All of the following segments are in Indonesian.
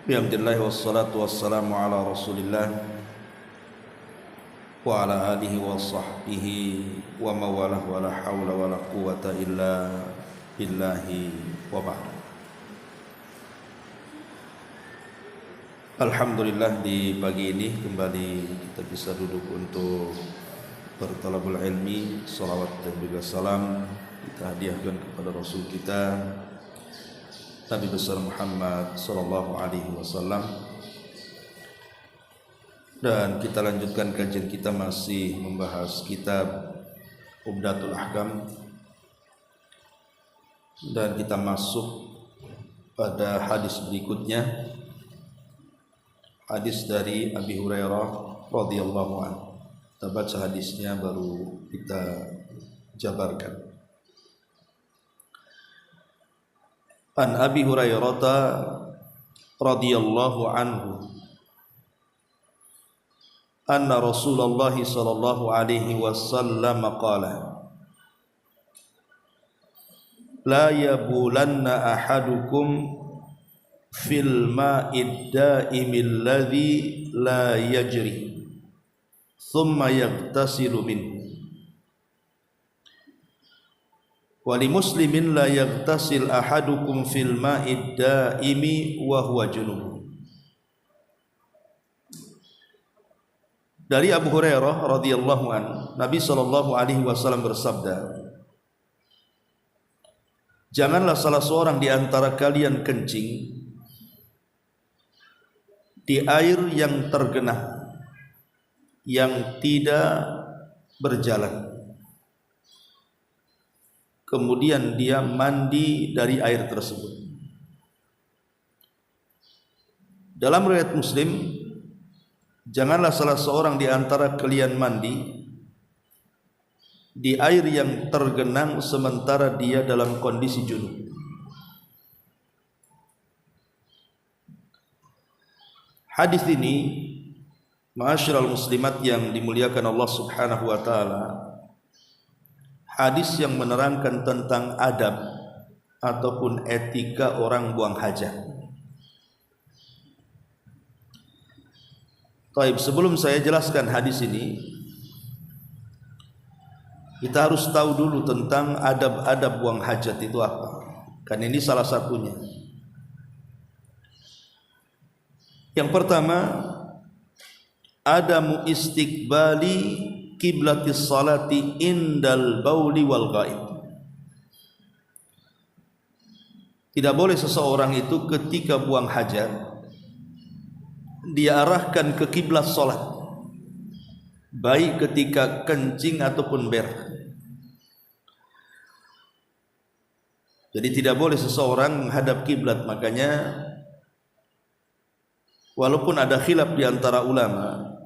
Alhamdulillah wassalatu wassalamu ala Rasulillah wa ala alihi wa sahbihi wa mawalah wa la hawla wa la quwata illa billahi wa ba'd. Alhamdulillah, di pagi ini kembali kita bisa duduk untuk bertalabul ilmi. Salawat dan juga salam kita hadiahkan kepada Rasul kita Nabi besar Muhammad sallallahu alaihi wasallam. Dan kita lanjutkan kajian kita masih membahas kitab Umdatul Ahkam, dan kita masuk pada hadis berikutnya, hadis dari Abi Hurairah radhiyallahu anhu. Kita baca hadisnya baru kita jabarkan. An Abi Hurairah radhiyallahu anhu anna Rasulullah sallallahu alaihi wasallam qala la yabulanna ahadukum fil ma'id da'imil ladzi la yajri thumma yaghtasilu minhu wali muslimin la yaghtasil ahadukum fil ma'id da'imi wa huwa junub. Dari Abu Hurairah radhiyallahu anhu, Nabi sallallahu alaihi wasallam bersabda, janganlah salah seorang di antara kalian kencing di air yang tergenang, yang tidak berjalan, kemudian dia mandi dari air tersebut. Dalam riwayat Muslim, janganlah salah seorang di antara kalian mandi di air yang tergenang sementara dia dalam kondisi junub. Hadis ini, ma'asyiral muslimat yang dimuliakan Allah Subhanahu wa taala, hadis yang menerangkan tentang adab ataupun etika orang buang hajat. Baik, sebelum saya jelaskan hadis ini, kita harus tahu dulu tentang adab-adab buang hajat itu apa. Kan ini salah satunya. Yang pertama, adamu istiqbali qiblatis salati indal bauli wal ghaib. Tidak boleh seseorang itu ketika buang hajat dia arahkan ke kiblat salat, baik ketika kencing ataupun berak. Jadi tidak boleh seseorang menghadap kiblat. Makanya walaupun ada khilaf di antara ulama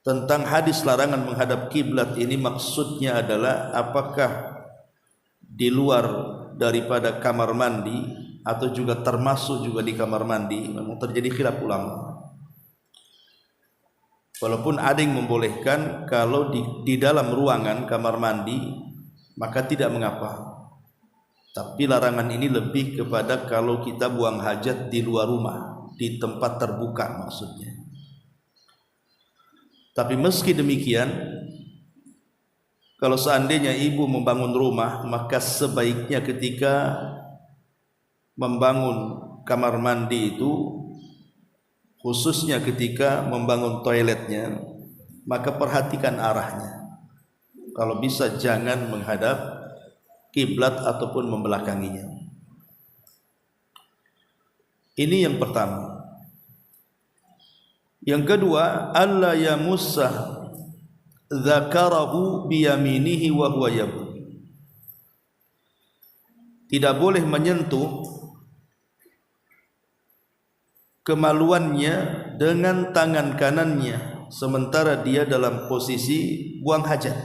tentang hadis larangan menghadap kiblat ini, maksudnya adalah apakah di luar daripada kamar mandi atau juga termasuk juga di kamar mandi. Memang terjadi khilaf ulama. Walaupun ada yang membolehkan kalau di dalam ruangan kamar mandi maka tidak mengapa. Tapi larangan ini lebih kepada kalau kita buang hajat di luar rumah, di tempat terbuka maksudnya. Tapi meski demikian, kalau seandainya ibu membangun rumah, maka sebaiknya ketika membangun kamar mandi itu, khususnya ketika membangun toiletnya, maka perhatikan arahnya. Kalau bisa jangan menghadap kiblat ataupun membelakanginya. Ini yang pertama. Yang kedua, alla yamussa dzakarahu biyaminihi wa huwa yabul. Tidak boleh menyentuh kemaluannya dengan tangan kanannya sementara dia dalam posisi buang hajat.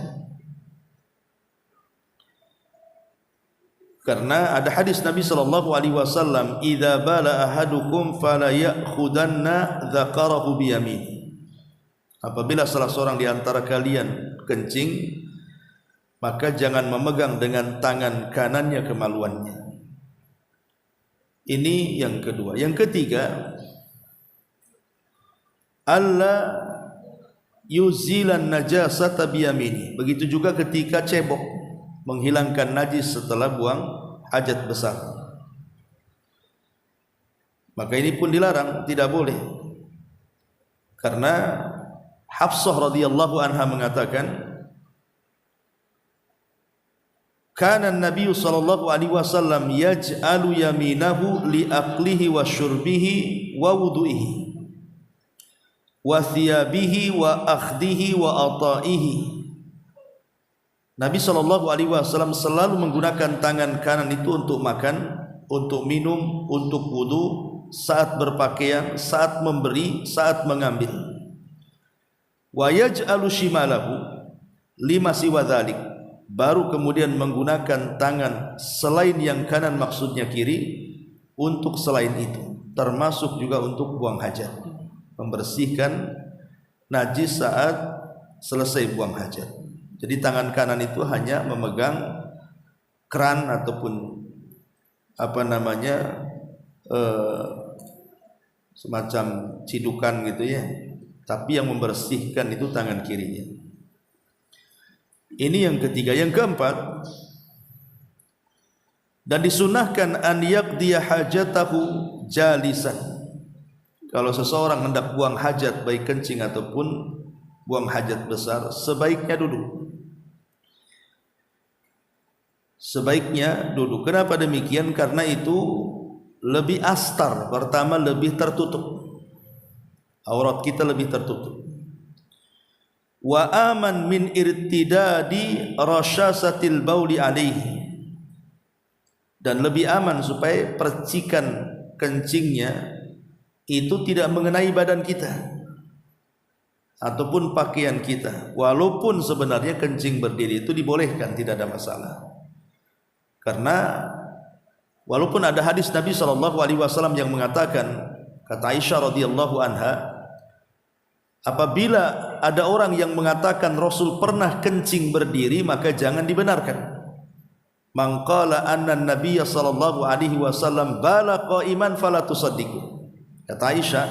Karena ada hadis Nabi sallallahu alaihi wasallam, "Idza bala ahadukum fala ya'khudanna dzakarahu biyamini." Apabila salah seorang di antara kalian kencing, maka jangan memegang dengan tangan kanannya kemaluannya. Ini yang kedua. Yang ketiga, alla yuzilan najasata biyamini. Begitu juga ketika cebok, menghilangkan najis setelah buang hajat besar. Maka ini pun dilarang, tidak boleh. Karena Hafsah radhiyallahu anha mengatakan, kana Nabi sallallahu alaihi wasallam yaj'alu yaminahu li aqlihi wa syurbihi wa wudu'ihi wa thiyabihi wa akhdihi wa ata'ihi. Nabi sallallahu alaihi wasallam selalu menggunakan tangan kanan itu untuk makan, untuk minum, untuk wudu, saat berpakaian, saat memberi, saat mengambil. Wa yaj'alu shimalahu lima siwa dzalik, baru kemudian menggunakan tangan selain yang kanan, maksudnya kiri, untuk selain itu, termasuk juga untuk buang hajat, membersihkan najis saat selesai buang hajat. Jadi tangan kanan itu hanya memegang keran ataupun semacam cidukan gitu ya, tapi yang membersihkan itu tangan kirinya. Ini yang ketiga. Yang keempat, dan disunahkan an yaqdiya hajatahu jalisan. Kalau seseorang hendak buang hajat, baik kencing ataupun buang hajat besar, sebaiknya duduk. Sebaiknya duduk. Kenapa demikian? Karena itu lebih astar. Pertama, lebih tertutup, aurat kita lebih tertutup. Wa aman min irtidadi rasyasatil bauli alaihi, dan lebih aman supaya percikan kencingnya itu tidak mengenai badan kita ataupun pakaian kita. Walaupun sebenarnya kencing berdiri itu dibolehkan, tidak ada masalah. Karena walaupun ada hadis Nabi SAW yang mengatakan, kata Aisyah radhiyallahu anha, apabila ada orang yang mengatakan Rasul pernah kencing berdiri, maka jangan dibenarkan. Man qala anna an-nabiy sallallahu alaihi wasallam bala qa'iman fala tusaddiqu. Kata Aisyah,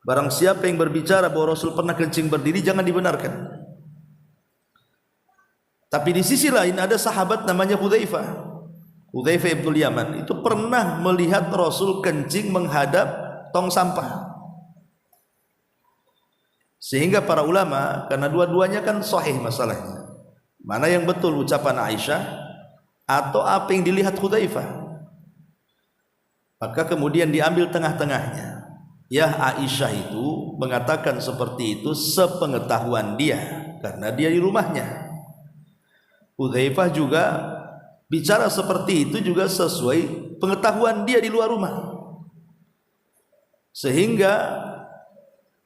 barang siapa yang berbicara bahwa Rasul pernah kencing berdiri, jangan dibenarkan. Tapi di sisi lain ada sahabat namanya Hudzaifah ibn Yaman, itu pernah melihat Rasul kencing menghadap tong sampah. Sehingga para ulama, karena dua-duanya kan sahih masalahnya, mana yang betul, ucapan Aisyah atau apa yang dilihat Hudzaifah, maka kemudian diambil tengah-tengahnya. Ya, Aisyah itu mengatakan seperti itu sepengetahuan dia, karena dia di rumahnya. Hudzaifah juga bicara seperti itu juga sesuai pengetahuan dia di luar rumah. Sehingga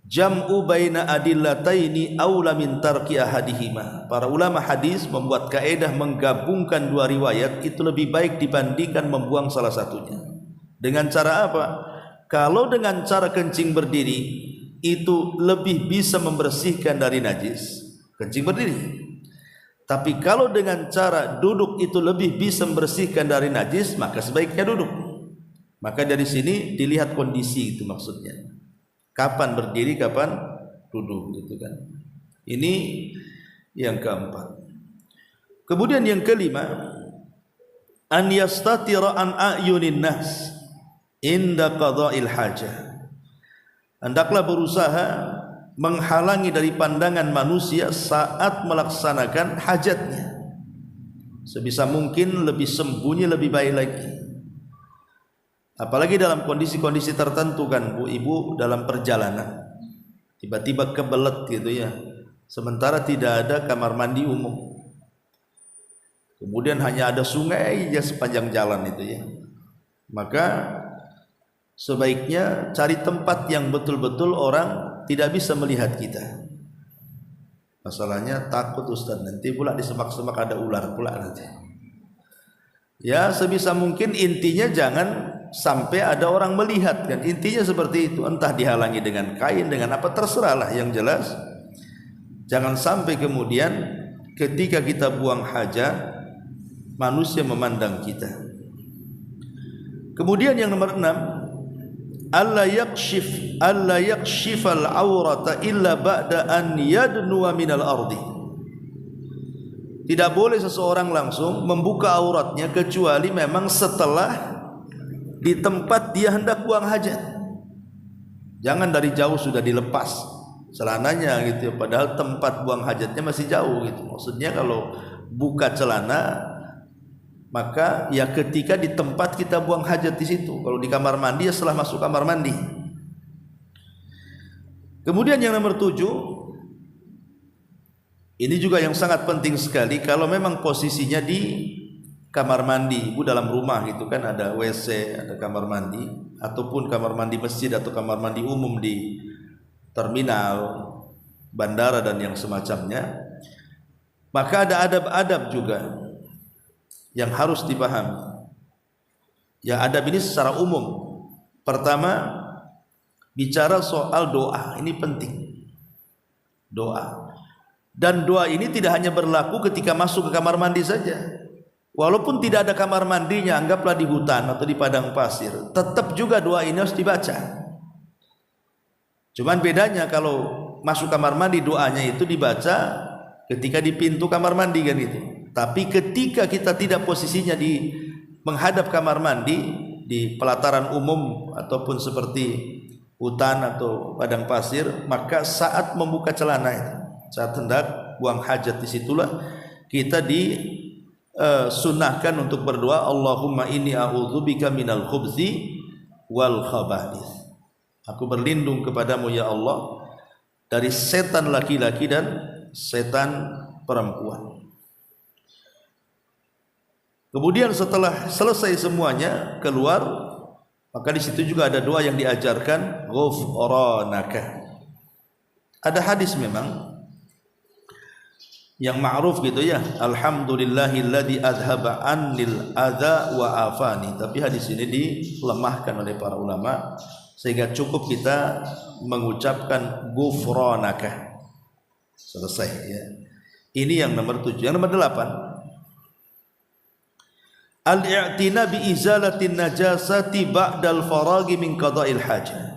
jam'u baina adillataini aula min tarki ahadihima. Para ulama hadis membuat kaedah menggabungkan dua riwayat itu lebih baik dibandingkan membuang salah satunya. Dengan cara apa? Kalau dengan cara kencing berdiri itu lebih bisa membersihkan dari najis, kencing berdiri. Tapi kalau dengan cara duduk itu lebih bisa membersihkan dari najis, maka sebaiknya duduk. Maka dari sini dilihat kondisi itu maksudnya. Kapan berdiri, kapan duduk gitu kan. Ini yang keempat. Kemudian yang kelima, an yastatira an a'yunin nas inda qada'il hajah. Hendaklah berusaha menghalangi dari pandangan manusia saat melaksanakan hajatnya. Sebisa mungkin lebih sembunyi, lebih baik lagi. Apalagi dalam kondisi-kondisi tertentu kan Bu Ibu, dalam perjalanan tiba-tiba kebelet gitu ya, sementara tidak ada kamar mandi umum, kemudian hanya ada sungai ya sepanjang jalan itu ya, maka sebaiknya cari tempat yang betul-betul orang tidak bisa melihat kita. Masalahnya takut Ustaz, nanti pula di semak-semak ada ular pula nanti. Ya sebisa mungkin intinya jangan sampai ada orang melihat kan, intinya seperti itu. Entah dihalangi dengan kain, dengan apa, terserahlah, yang jelas jangan sampai kemudian ketika kita buang hajat manusia memandang kita. Kemudian yang nomor 6, alla yakshifal aurata illa ba'da an yadnuwa minal ardi. Tidak boleh seseorang langsung membuka auratnya kecuali memang setelah di tempat dia hendak buang hajat. Jangan dari jauh sudah dilepas celananya gitu, padahal tempat buang hajatnya masih jauh gitu. Maksudnya kalau buka celana maka ya ketika di tempat kita buang hajat di situ. Kalau di kamar mandi ya setelah masuk kamar mandi. Kemudian yang nomor 7, ini juga yang sangat penting sekali. Kalau memang posisinya di kamar mandi, ibu dalam rumah gitu kan, ada WC, ada kamar mandi, ataupun kamar mandi masjid atau kamar mandi umum di terminal, bandara dan yang semacamnya, maka ada adab-adab juga yang harus dipahami. Ya, adab ini secara umum. Pertama, bicara soal doa, ini penting. Doa. Dan doa ini tidak hanya berlaku ketika masuk ke kamar mandi saja. Walaupun tidak ada kamar mandinya, anggaplah di hutan atau di padang pasir, tetap juga doa ini harus dibaca. Cuman bedanya kalau masuk kamar mandi doanya itu dibaca ketika di pintu kamar mandi kan itu. Tapi ketika kita tidak posisinya di menghadap kamar mandi, di pelataran umum ataupun seperti hutan atau padang pasir, maka saat membuka celana itu, saat hendak buang hajat, disitulah kita disunahkan untuk berdoa, Allahumma inni a'udzubika minal khubzi wal khaba'ith. Aku berlindung kepadamu ya Allah dari setan laki-laki dan setan perempuan. Kemudian setelah selesai semuanya keluar, maka di situ juga ada doa yang diajarkan, ghufranaka. Ada hadis memang yang ma'ruf gitu ya, alhamdulillahilladzi adhaba annil adza wa afani. Tapi hadis ini dilemahkan oleh para ulama sehingga cukup kita mengucapkan ghufranaka. Selesai ya. Ini yang nomor 7. Yang nomor 8, al-i'tina bi izalatin najasati ba'dal faragi min qada'il hajah.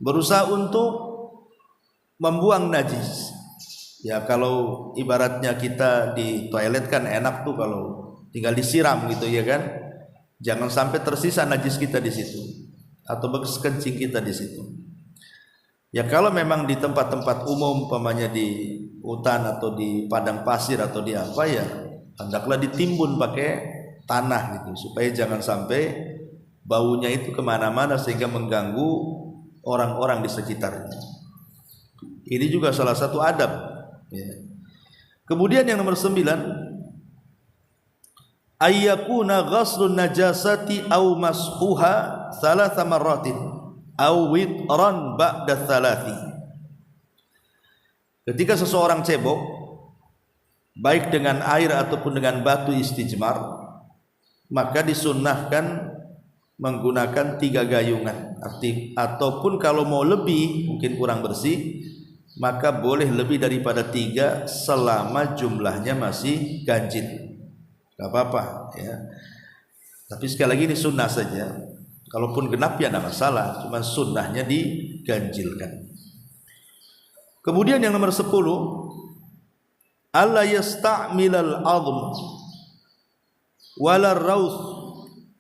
Berusaha untuk membuang najis. Ya, kalau ibaratnya kita di toilet kan enak tuh kalau tinggal disiram gitu ya kan. Jangan sampai tersisa najis kita di situ atau bekas kencing kita di situ. Ya, kalau memang di tempat-tempat umum, umpamanya di hutan atau di padang pasir atau di apa ya, hendaklah ditimbun pakai tanah gitu supaya jangan sampai baunya itu kemana-mana sehingga mengganggu orang-orang di sekitarnya. Ini juga salah satu adab ya. Kemudian yang nomor 9, ayyakuna ghaslun najasati aw mashuha thalatha marratin aw witran ba'da thalathi. Ketika seseorang cebok baik dengan air ataupun dengan batu istijmar, maka disunnahkan menggunakan 3 gayungan. Ataupun kalau mau lebih mungkin kurang bersih, maka boleh lebih daripada 3 selama jumlahnya masih ganjil, gak apa-apa ya. Tapi sekali lagi ini sunnah saja. Kalaupun genap ya tidak masalah, cuma sunnahnya diganjilkan. Kemudian yang nomor 10, alla yasta'milal adhm wala rawth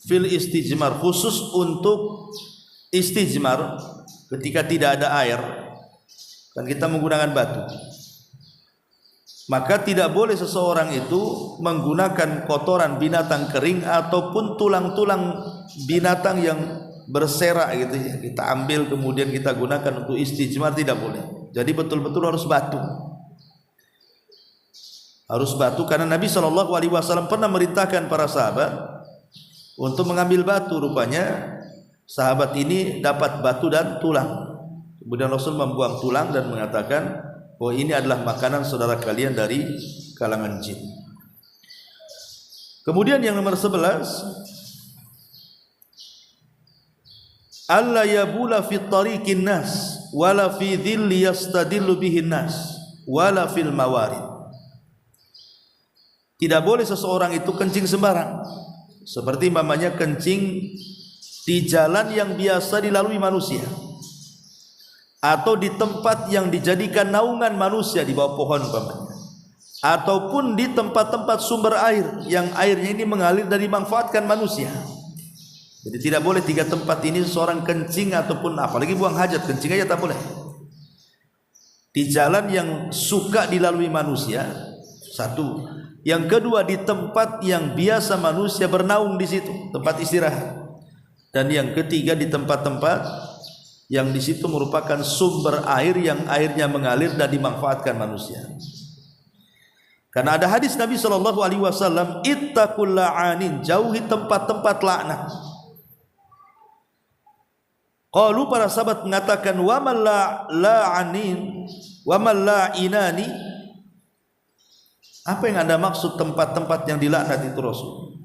fil istijmar. Khusus untuk istijmar ketika tidak ada air dan kita menggunakan batu, maka tidak boleh seseorang itu menggunakan kotoran binatang kering ataupun tulang-tulang binatang yang berserak gitu ya, kita ambil kemudian kita gunakan untuk istijmar, tidak boleh. Jadi betul-betul harus batu. Harus batu karena Nabi SAW pernah merintahkan para sahabat untuk mengambil batu. Rupanya sahabat ini dapat batu dan tulang. Kemudian Rasul membuang tulang dan mengatakan bahwa ini adalah makanan saudara kalian dari kalangan jin. Kemudian yang nomor 11, alla yabula fi tariqin nas wala fi dhilli yastadillu bihin nas wala fil mawarid. Tidak boleh seseorang itu kencing sembarang seperti mamanya kencing di jalan yang biasa dilalui manusia, atau di tempat yang dijadikan naungan manusia di bawah pohon umpamanya, ataupun di tempat-tempat sumber air yang airnya ini mengalir dan dimanfaatkan manusia. Jadi tidak boleh 3 tempat ini seorang kencing ataupun apalagi buang hajat, kencing aja tak boleh. Di jalan yang suka dilalui manusia, satu. Yang kedua, di tempat yang biasa manusia bernaung di situ, tempat istirahat. Dan yang ketiga, di tempat-tempat yang di situ merupakan sumber air yang airnya mengalir dan dimanfaatkan manusia. Karena ada hadis Nabi SAW, ittaqul la'anin, jauhi tempat-tempat laknat. Qalu, para sahabat mengatakan, wa man la'anin wa man la'inani, apa yang Anda maksud tempat-tempat yang dilaknat itu Rasul?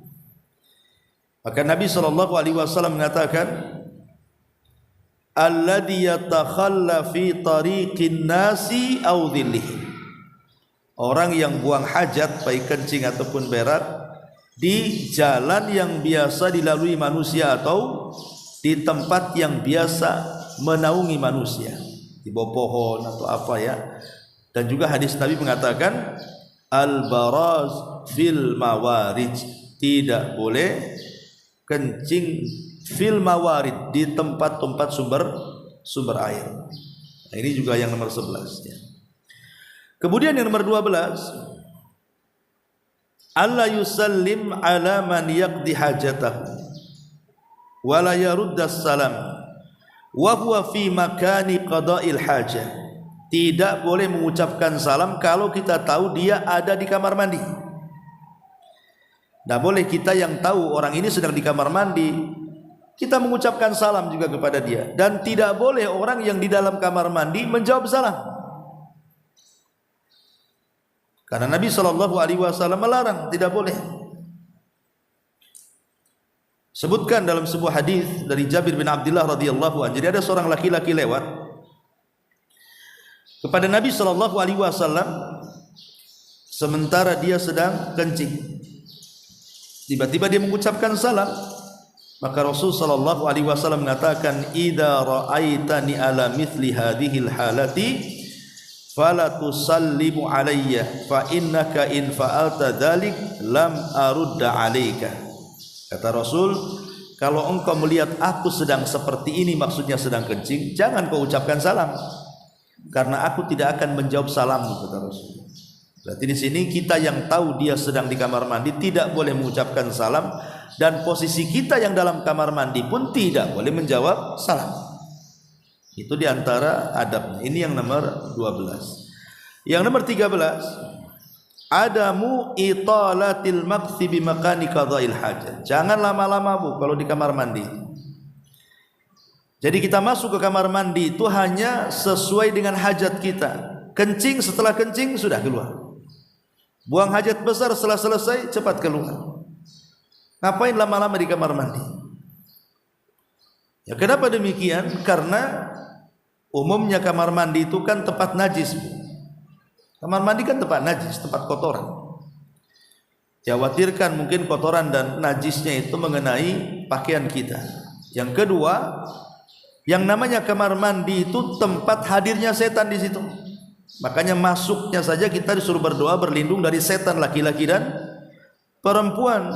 Maka Nabi SAW mengatakan, alladhi yatakhalla fi tariqin nasi aw dhillihim, orang yang buang hajat baik kencing ataupun berak di jalan yang biasa dilalui manusia atau di tempat yang biasa menaungi manusia, di bawah pohon atau apa ya. Dan juga hadis Nabi mengatakan al-baraz fil mawarid, tidak boleh kencing fil mawarid, di tempat-tempat sumber air. Nah, ini juga yang nomor 11 ya. Kemudian yang nomor 12, alla yusallim ala man yaqdi hajatahu wa la yaruddas salam wa huwa fi makani qada'il hajah. Tidak boleh mengucapkan salam kalau kita tahu dia ada di kamar mandi. Tidak boleh kita yang tahu orang ini sedang di kamar mandi, kita mengucapkan salam juga kepada dia. Dan tidak boleh orang yang di dalam kamar mandi menjawab salam, karena Nabi SAW melarang, tidak boleh. Sebutkan dalam sebuah hadis dari Jabir bin Abdullah radhiyallahu anhu. Jadi ada seorang laki-laki lewat kepada Nabi SAW sementara dia sedang kencing. Tiba-tiba dia mengucapkan salam. Maka Rasul SAW mengatakan, idza ra'aitani ala mithli hadhil halati fala tusallimu alayya fa innaka in fa'alta dzalik lam arudda alayka. Kata Rasul, kalau engkau melihat aku sedang seperti ini, maksudnya sedang kencing, jangan kau ucapkan salam, karena aku tidak akan menjawab salammu, kata Rasul. Berarti di sini kita yang tahu dia sedang di kamar mandi tidak boleh mengucapkan salam, dan posisi kita yang dalam kamar mandi pun tidak boleh menjawab salam. Itu diantara adabnya. Ini yang nomor 12. Yang nomor 13, adamu italatil maqsi bi makani qada'il hajat. Jangan lama-lama Bu kalau di kamar mandi. Jadi kita masuk ke kamar mandi itu hanya sesuai dengan hajat kita. Kencing, setelah kencing sudah keluar. Buang hajat besar, setelah selesai cepat keluar. Ngapain lama-lama di kamar mandi? Ya, kenapa demikian? Karena umumnya kamar mandi itu kan tempat najis, Bu. Kamar mandi kan tempat najis, tempat kotoran. Dikhawatirkan mungkin kotoran dan najisnya itu mengenai pakaian kita. Yang kedua, yang namanya kamar mandi itu tempat hadirnya setan di situ. Makanya masuknya saja kita disuruh berdoa berlindung dari setan laki-laki dan perempuan.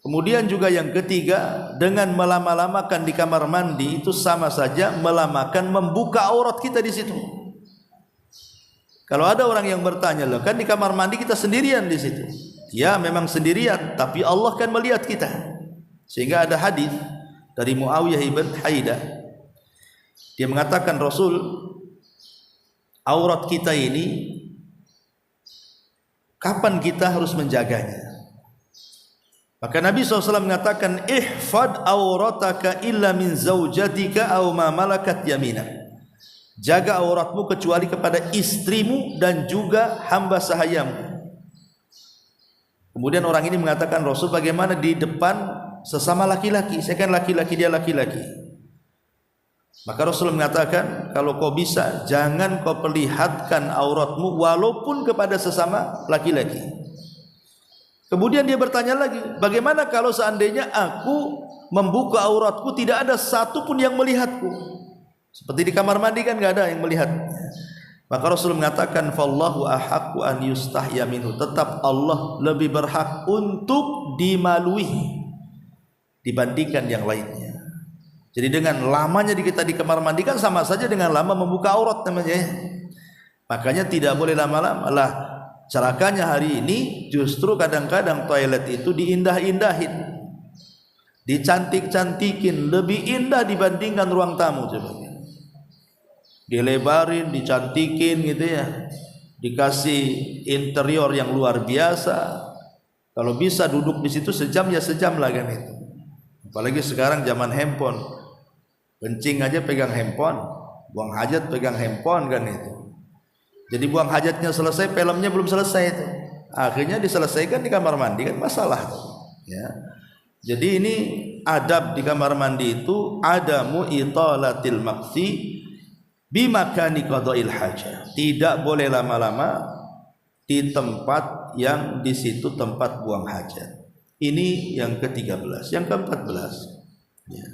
Kemudian juga yang ketiga, dengan melama-lamakan di kamar mandi itu sama saja melamakan membuka aurat kita di situ. Kalau ada orang yang bertanya, loh kan di kamar mandi kita sendirian di situ. Ya memang sendirian, tapi Allah kan melihat kita. Sehingga ada hadis dari Muawiyah ibn Haidah. Dia mengatakan, Rasul, aurat kita ini kapan kita harus menjaganya? Maka Nabi SAW mengatakan, ihfad aurataka illa min zaujatika aw ma malakat yaminak. Jaga auratmu kecuali kepada istrimu dan juga hamba sahayamu. Kemudian orang ini mengatakan, Rasul, bagaimana di depan sesama laki-laki? Saya kan laki-laki, dia laki-laki. Maka Rasul mengatakan, kalau kau bisa, jangan kau perlihatkan auratmu walaupun kepada sesama laki-laki. Kemudian dia bertanya lagi, bagaimana kalau seandainya aku membuka auratku tidak ada satu pun yang melihatku? Seperti di kamar mandi kan nggak ada yang melihat. Maka Rasul mengatakan, fallahu ahaqqu an yustahya minhu. Tetap Allah lebih berhak untuk dimalui dibandingkan yang lainnya. Jadi dengan lamanya kita di kamar mandi kan sama saja dengan lama membuka aurat namanya. Makanya tidak boleh lama-lama lah. Celakanya hari ini justru kadang-kadang toilet itu diindah-indahin, dicantik-cantikin, lebih indah dibandingkan ruang tamu. Coba dilebarin, dicantikin gitu ya, dikasih interior yang luar biasa. Kalau bisa duduk di situ sejam ya sejam lah kan itu. Apalagi sekarang zaman handphone, kencing aja pegang handphone, buang hajat pegang handphone kan itu. Jadi buang hajatnya selesai, filmnya belum selesai itu. Akhirnya diselesaikan di kamar mandi kan masalah ya. Jadi ini adab di kamar mandi itu adamu italatil maqsi bimakani qada'il hajah. Tidak boleh lama-lama di tempat yang di situ tempat buang hajat. Ini yang ke-13. Yang ke-14 ya.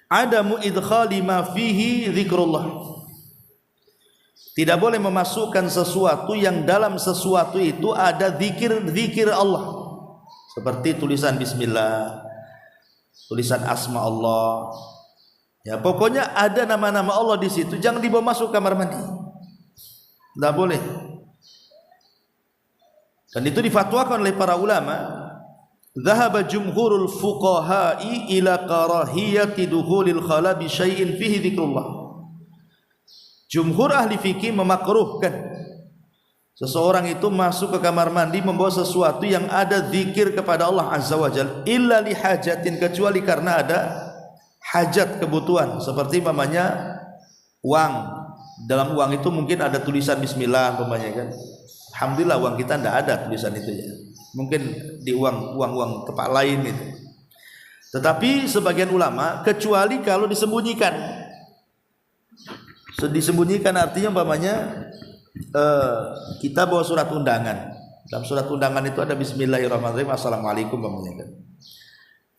Adamu idkhali ma fihi zikrullah. Tidak boleh memasukkan sesuatu yang dalam sesuatu itu ada zikir Allah. Seperti tulisan bismillah, tulisan asma Allah. Ya, pokoknya ada nama-nama Allah di situ, jangan dibawa masuk kamar mandi. Tidak boleh. Dan itu difatwakan oleh para ulama. Dhahaba jumhurul fuqaha'i ila karahiyati dukhulil khala bi syai'in fihi dzikrullah. Jumhur ahli fikih memakruhkan seseorang itu masuk ke kamar mandi membawa sesuatu yang ada zikir kepada Allah Azza wa Jalla, illa li hajatin, kecuali karena ada hajat, kebutuhan. Seperti umpamanya uang, dalam uang itu mungkin ada tulisan bismillah umpamanya kan. Alhamdulillah uang kita tidak ada tulisan itu ya. Mungkin di uang tempat lain itu. Tetapi sebagian ulama kecuali kalau disembunyikan. Disembunyikan artinya umpamanya kita bawa surat undangan. Dalam surat undangan itu ada bismillahirrahmanirrahim, assalamualaikum umpamanya kan.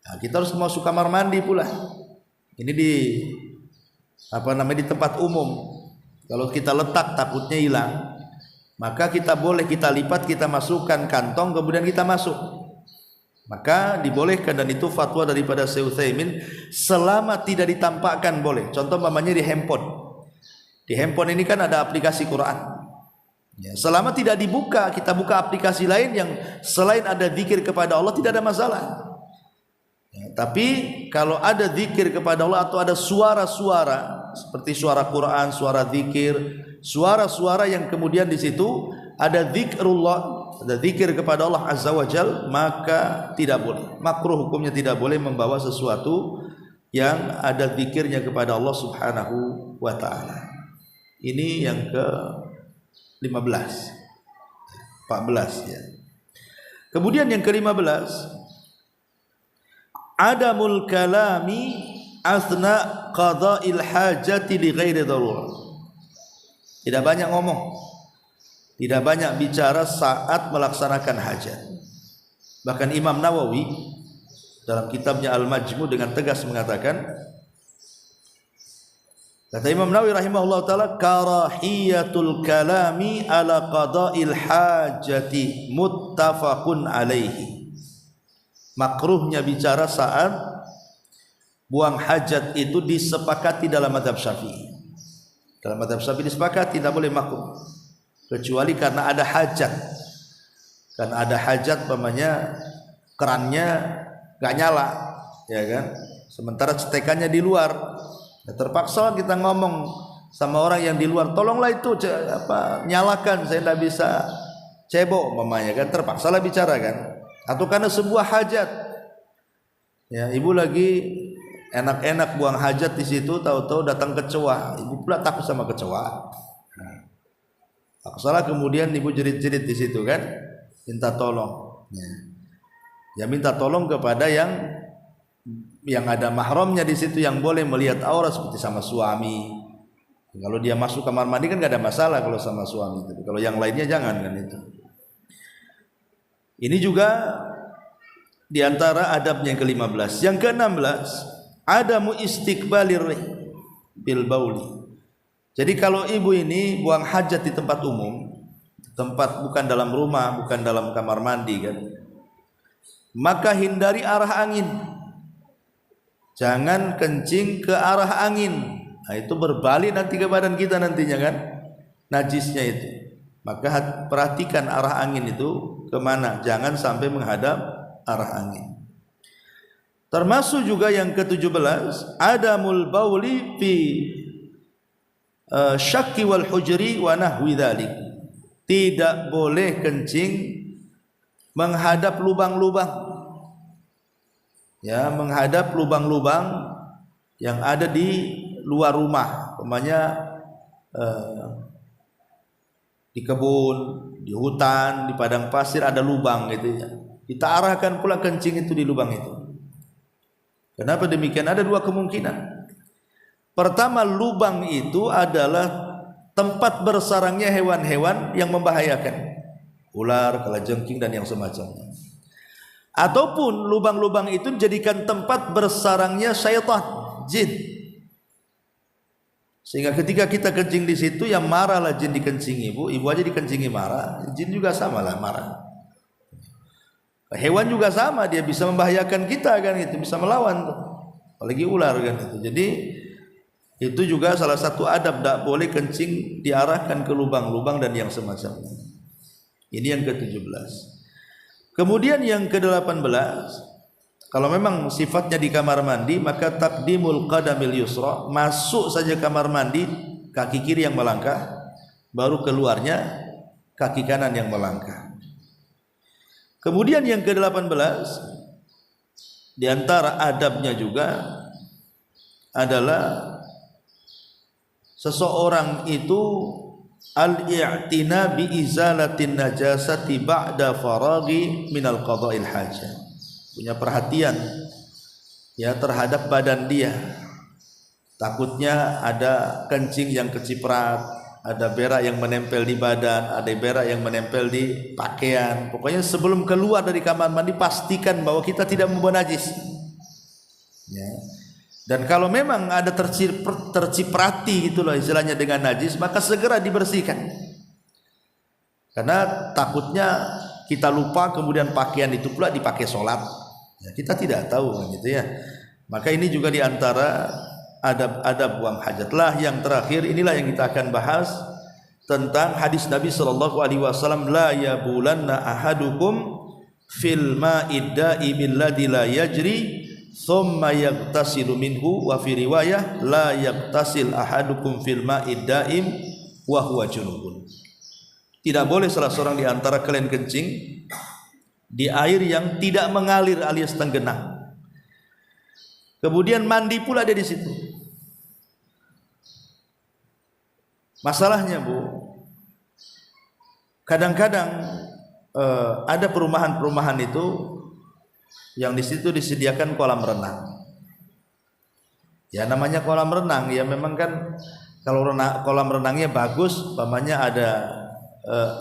Nah, kita harus masuk kamar mandi pula. Ini di di tempat umum. Kalau kita letak takutnya hilang, maka kita boleh kita lipat, kita masukkan kantong, kemudian kita masuk. Maka dibolehkan, dan itu fatwa daripada Syekh Utsaimin, selama tidak ditampakkan boleh. Contoh umpamanya di handphone. Di handphone ini kan ada aplikasi Quran. Ya, selama tidak dibuka, kita buka aplikasi lain yang selain ada zikir kepada Allah, tidak ada masalah. Ya, tapi kalau ada zikir kepada Allah atau ada suara-suara seperti suara Quran, suara zikir, suara-suara yang kemudian di situ ada zikrullah, ada zikir kepada Allah Azza wa Jal, maka tidak boleh. Makruh hukumnya, tidak boleh membawa sesuatu yang ada zikirnya kepada Allah Subhanahu wa Ta'ala. Ini yang ke-15, 14 ya. Kemudian yang ke-15, adamul kalami asna qada'il hajati li ghairi darurah. Tidak banyak ngomong, tidak banyak bicara saat melaksanakan hajat. Bahkan Imam Nawawi dalam kitabnya Al-Majmu' dengan tegas mengatakan, kata Imam Nawawi rahimahullah ta'ala, karahiyatul kalami ala qada'il hajati muttafaqun alaihi. Makruhnya bicara saat buang hajat itu disepakati dalam mazhab Syafi'i. Dalam mazhab Syafi'i disepakati tidak boleh makruh, kecuali karena ada hajat. Karena ada hajat, umpamanya kerannya gak nyala, ya kan? Sementara cetekannya di luar. Ya, terpaksa kita ngomong sama orang yang di luar, tolonglah itu nyalakan, saya tidak bisa cebok mamanya kan, terpaksalah bicara kan. Atau karena sebuah hajat, ya ibu lagi enak-enak buang hajat di situ, tahu-tahu datang kecoa, ibu pula takut sama kecoa. Paksalah kemudian ibu jerit-jerit di situ kan, minta tolong. Ya minta tolong kepada yang ada mahramnya di situ, yang boleh melihat aurat, seperti sama suami. Kalau dia masuk kamar mandi kan gak ada masalah kalau sama suami, tapi kalau yang lainnya jangan kan itu. Ini juga di antara adabnya yang ke-15. Yang ke-16, adamu istiqbalir bil bauli. Jadi kalau ibu ini buang hajat di tempat umum, tempat bukan dalam rumah, bukan dalam kamar mandi kan, maka hindari arah angin. Jangan kencing ke arah angin. Nah, itu berbalik nanti ke badan kita nantinya kan, najisnya itu. Maka perhatikan arah angin itu kemana, jangan sampai menghadap arah angin. Termasuk juga yang ke-17, adamul bauli fi syakki wal hujri wa nahwi dzalik. Tidak boleh kencing menghadap lubang-lubang. Ya, menghadap lubang-lubang yang ada di luar rumah, umpamanya di kebun, di hutan, di padang pasir ada lubang gitu ya. Kita arahkan pula kencing itu di lubang itu. Kenapa demikian? Ada dua kemungkinan. Pertama, lubang itu adalah tempat bersarangnya hewan-hewan yang membahayakan, ular, kalajengking dan yang semacamnya. Ataupun lubang-lubang itu dijadikan tempat bersarangnya syaitan, jin. Sehingga ketika kita kencing di situ, yang marahlah jin dikencingi, ibu aja dikencingi marah, jin juga sama lah marah. Hewan juga sama, dia bisa membahayakan kita kan, itu bisa melawan tuh. Apalagi ular kan itu. Jadi itu juga salah satu adab, tidak boleh kencing diarahkan ke lubang-lubang dan yang semacamnya. Ini yang ke-17. Kemudian yang ke-18, kalau memang sifatnya di kamar mandi, maka taqdimul qadamil yusra, masuk saja kamar mandi kaki kiri yang melangkah, baru keluarnya kaki kanan yang melangkah. Kemudian yang ke-18, di antara adabnya juga adalah seseorang itu al-i'tina bi izalatin najasati ba'da faraghi minal qada'il hajah. Punya perhatian ya terhadap badan dia. Takutnya ada kencing yang keciprat, ada berak yang menempel di badan, ada berak yang menempel di pakaian. Pokoknya sebelum keluar dari kamar mandi pastikan bahwa kita tidak membawa najis. Ya. Dan kalau memang ada terciprati itulah istilahnya dengan najis, maka segera dibersihkan. Karena takutnya kita lupa kemudian pakaian itu pula dipakai sholat. Ya, kita tidak tahu kan gitu ya. Maka ini juga diantara adab buang hajat. Lah yang terakhir inilah yang kita akan bahas tentang hadis Nabi SAW, la yabulanna ahadukum fil ma'id da'imil ladzi la yajri thumma yaghtasilu minhu, wa fi riwayah la yaghtasil ahadukum fil ma'id da'im wa huwa junubun. Tidak boleh salah seorang di antara kalian kencing di air yang tidak mengalir alias tenggenang. Kemudian mandi pula dia di situ. Masalahnya Bu, kadang-kadang ada perumahan-perumahan itu yang di situ disediakan kolam renang. Ya namanya kolam renang ya memang kan kalau kolam renangnya bagus, umpamanya ada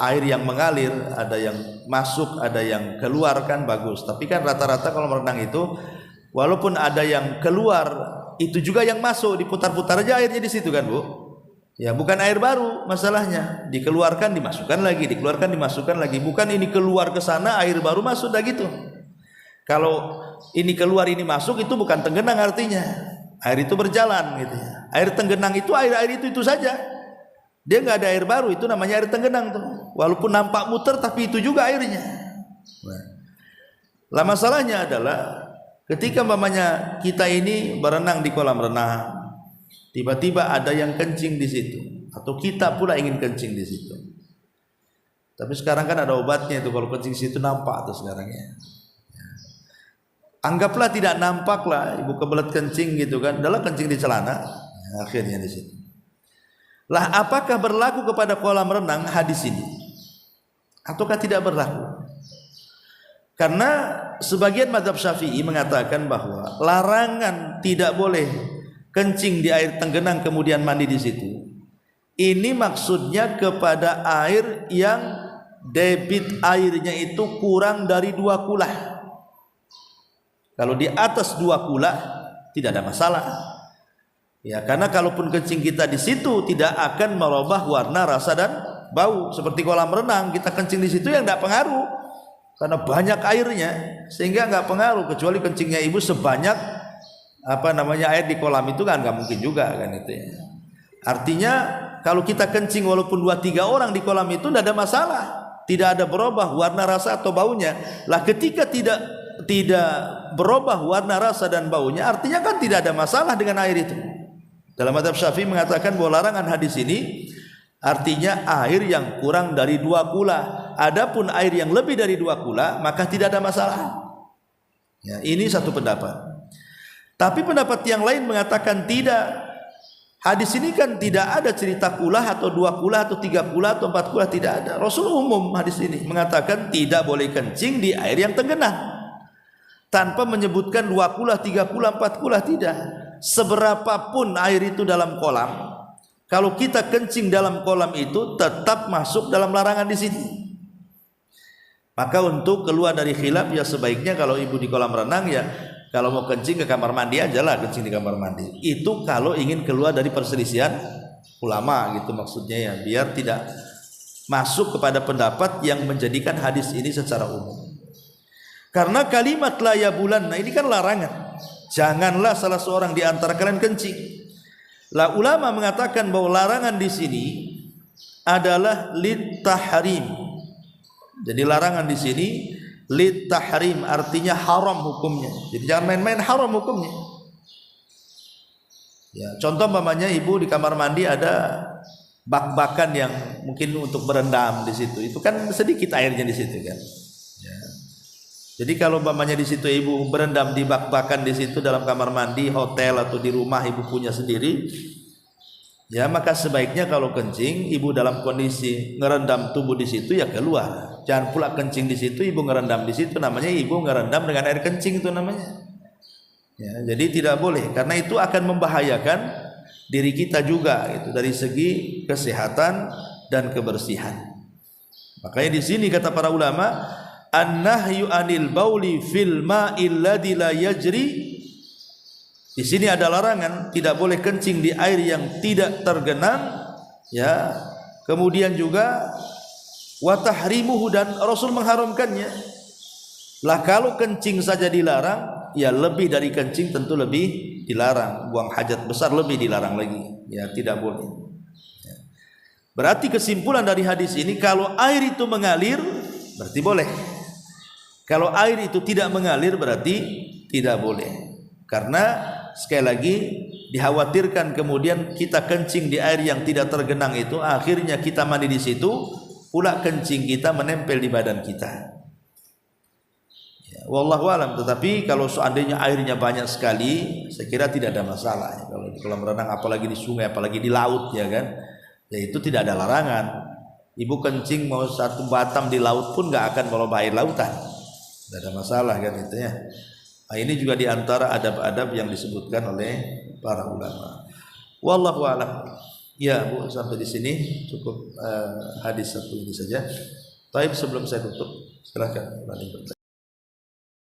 air yang mengalir, ada yang masuk, ada yang keluar kan bagus. Tapi kan rata-rata kolam renang itu walaupun ada yang keluar, itu juga yang masuk, diputar-putar aja airnya di situ kan Bu. Ya bukan air baru masalahnya, dikeluarkan dimasukkan lagi, dikeluarkan dimasukkan lagi. Bukan ini keluar ke sana air baru masuk dah gitu. Kalau ini keluar ini masuk itu bukan tenggenang artinya. Air itu berjalan gitu ya. Air tenggenang itu air itu saja. Dia nggak ada air baru, itu namanya air tenggenang tuh. Walaupun nampak muter tapi itu juga airnya. Lah masalahnya adalah ketika umpamanya kita ini berenang di kolam renang, tiba-tiba ada yang kencing di situ, atau kita pula ingin kencing di situ. Tapi sekarang kan ada obatnya itu, kalau kencing di situ nampak tuh sekarang ya. Anggaplah tidak nampak lah, ibu kebelet kencing gitu kan, adalah kencing di celana, akhirnya di situ. Lah apakah berlaku kepada kolam renang hadis ini? Ataukah tidak berlaku? Karena sebagian mazhab Syafi'i mengatakan bahwa larangan tidak boleh kencing di air tenggenang kemudian mandi di situ. Ini maksudnya kepada air yang debit airnya itu kurang dari 2 kulah. Kalau di atas 2 kulah tidak ada masalah. Ya, karena kalaupun kencing kita di situ tidak akan merubah warna, rasa dan bau. Seperti kolam renang, kita kencing di situ yang tidak pengaruh karena banyak airnya, sehingga nggak pengaruh. Kecuali kencingnya ibu sebanyak air di kolam itu kan nggak mungkin juga kan itu ya. Artinya kalau kita kencing walaupun 2-3 orang di kolam itu tidak ada masalah, tidak ada berubah warna, rasa atau baunya. Lah ketika tidak berubah warna, rasa dan baunya, artinya kan tidak ada masalah dengan air itu. Dalam mazhab Syafi'i mengatakan bahwa larangan hadis ini artinya air yang kurang dari 2 kula. Adapun air yang lebih dari 2 kula maka tidak ada masalah. Ya, ini satu pendapat. Tapi pendapat yang lain mengatakan tidak. Hadis ini kan tidak ada cerita kulah atau 2 kulah atau 3 kulah atau 4 kulah, tidak ada. Rasul umum hadis ini mengatakan tidak boleh kencing di air yang tergenang, tanpa menyebutkan 2 kulah, 3 kulah, 4 kulah, tidak. Seberapapun air itu dalam kolam, kalau kita kencing dalam kolam itu tetap masuk dalam larangan di sini. Maka untuk keluar dari khilaf ya sebaiknya kalau ibu di kolam renang ya kalau mau kencing ke kamar mandi aja lah, kencing di kamar mandi. Itu kalau ingin keluar dari perselisihan ulama gitu maksudnya ya, biar tidak masuk kepada pendapat yang menjadikan hadis ini secara umum. Karena kalimat la yabulan, nah ini kan larangan. Janganlah salah seorang di antara kalian kencing. Lah ulama mengatakan bahwa larangan di sini adalah litahrim. Jadi larangan di sini litahrim artinya haram hukumnya. Jadi jangan main-main, haram hukumnya. Ya, contoh umpamanya ibu di kamar mandi ada bak-bakan yang mungkin untuk berendam di situ. Itu kan sedikit airnya di situ kan. Ya. Jadi kalau umpamanya di situ ibu berendam di bak-bakan di situ dalam kamar mandi hotel atau di rumah ibu punya sendiri, ya maka sebaiknya kalau kencing ibu dalam kondisi ngerendam tubuh di situ ya keluar. Jangan pula kencing di situ ibu ngerendam di situ, namanya ibu ngerendam dengan air kencing itu namanya. Ya, jadi tidak boleh karena itu akan membahayakan diri kita juga gitu dari segi kesehatan dan kebersihan. Makanya di sini kata para ulama an-nahyu anil bauli fil ma'il ladzi la yajri. Di sini ada larangan tidak boleh kencing di air yang tidak tergenang, ya. Kemudian juga wa tahrimuhu, dan Rasul mengharamkannya. Lah kalau kencing saja dilarang, ya lebih dari kencing tentu lebih dilarang. Buang hajat besar lebih dilarang lagi. Ya tidak boleh. Ya. Berarti kesimpulan dari hadis ini kalau air itu mengalir berarti boleh. Kalau air itu tidak mengalir berarti tidak boleh. Karena sekali lagi dikhawatirkan kemudian kita kencing di air yang tidak tergenang itu, akhirnya kita mandi di situ, pula kencing kita menempel di badan kita. Ya, wallahu alam. Tetapi kalau seandainya airnya banyak sekali, saya kira tidak ada masalah. Kalau di kolam renang, apalagi di sungai, apalagi di laut, ya kan, ya itu tidak ada larangan. Ibu kencing mau 1 batam di laut pun nggak akan merubah air lautan. Tidak ada masalah kan itu ya. Nah, ini juga diantara adab-adab yang disebutkan oleh para ulama. Wallahu a'lam. Ya Bu, sampai di sini cukup hadis satu ini saja. Baik, sebelum saya tutup, silakan.